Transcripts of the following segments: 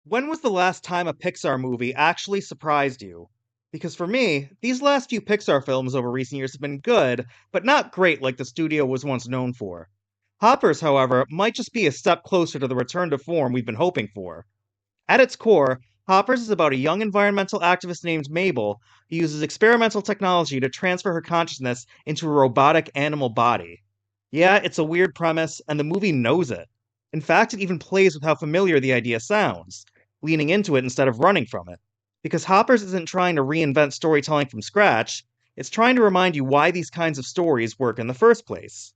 When was the last time a Pixar movie actually surprised you? Because for me, these last few Pixar films over recent years have been good, but not great like the studio was once known for. Hoppers, however, might just be a step closer to the return to form we've been hoping for. At its core, Hoppers is about a young environmental activist named Mabel who uses experimental technology to transfer her consciousness into a robotic animal body. Yeah, it's a weird premise, and the movie knows it. In fact, it even plays with how familiar the idea sounds, leaning into it instead of running from it. Because Hoppers isn't trying to reinvent storytelling from scratch, it's trying to remind you why these kinds of stories work in the first place.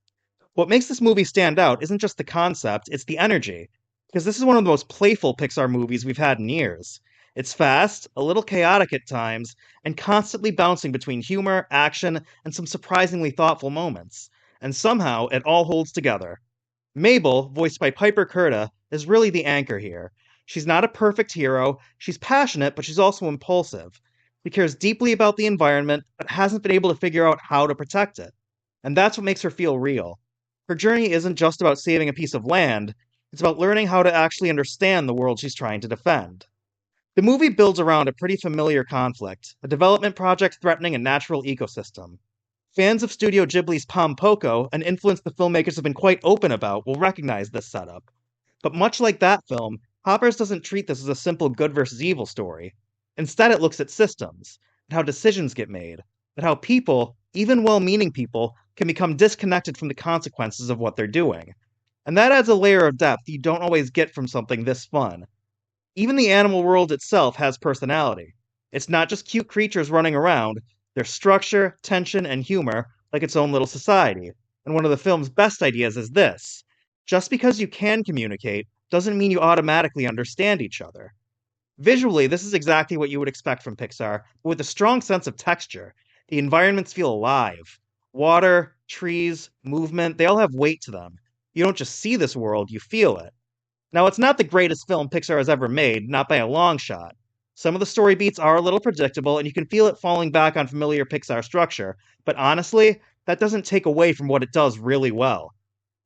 What makes this movie stand out isn't just the concept, it's the energy. Because this is one of the most playful Pixar movies we've had in years. It's fast, a little chaotic at times, and constantly bouncing between humor, action, and some surprisingly thoughtful moments. And somehow, it all holds together. Mabel, voiced by Piper Curta, is really the anchor here. She's not a perfect hero, she's passionate, but she's also impulsive. She cares deeply about the environment, but hasn't been able to figure out how to protect it. And that's what makes her feel real. Her journey isn't just about saving a piece of land, it's about learning how to actually understand the world she's trying to defend. The movie builds around a pretty familiar conflict, a development project threatening a natural ecosystem. Fans of Studio Ghibli's Pom Poko, an influence the filmmakers have been quite open about, will recognize this setup. But much like that film, Hoppers doesn't treat this as a simple good versus evil story. Instead, it looks at systems, at how decisions get made, at how people, even well meaning people, can become disconnected from the consequences of what they're doing. And that adds a layer of depth you don't always get from something this fun. Even the animal world itself has personality. It's not just cute creatures running around, there's structure, tension, and humor, like its own little society. And one of the film's best ideas is this: just because you can communicate doesn't mean you automatically understand each other. Visually, this is exactly what you would expect from Pixar, but with a strong sense of texture. The environments feel alive. Water, trees, movement, they all have weight to them. You don't just see this world, you feel it. Now, it's not the greatest film Pixar has ever made, not by a long shot. Some of the story beats are a little predictable, and you can feel it falling back on familiar Pixar structure, but honestly, that doesn't take away from what it does really well.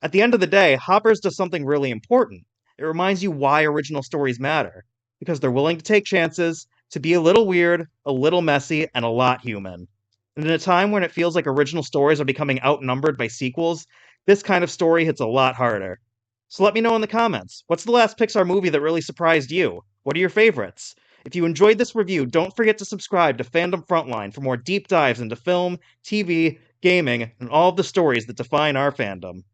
At the end of the day, Hoppers does something really important. It reminds you why original stories matter, because they're willing to take chances, to be a little weird, a little messy, and a lot human. And in a time when it feels like original stories are becoming outnumbered by sequels, this kind of story hits a lot harder. So let me know in the comments. What's the last Pixar movie that really surprised you? What are your favorites? If you enjoyed this review, don't forget to subscribe to Fandom Frontline for more deep dives into film, TV, gaming, and all of the stories that define our fandom.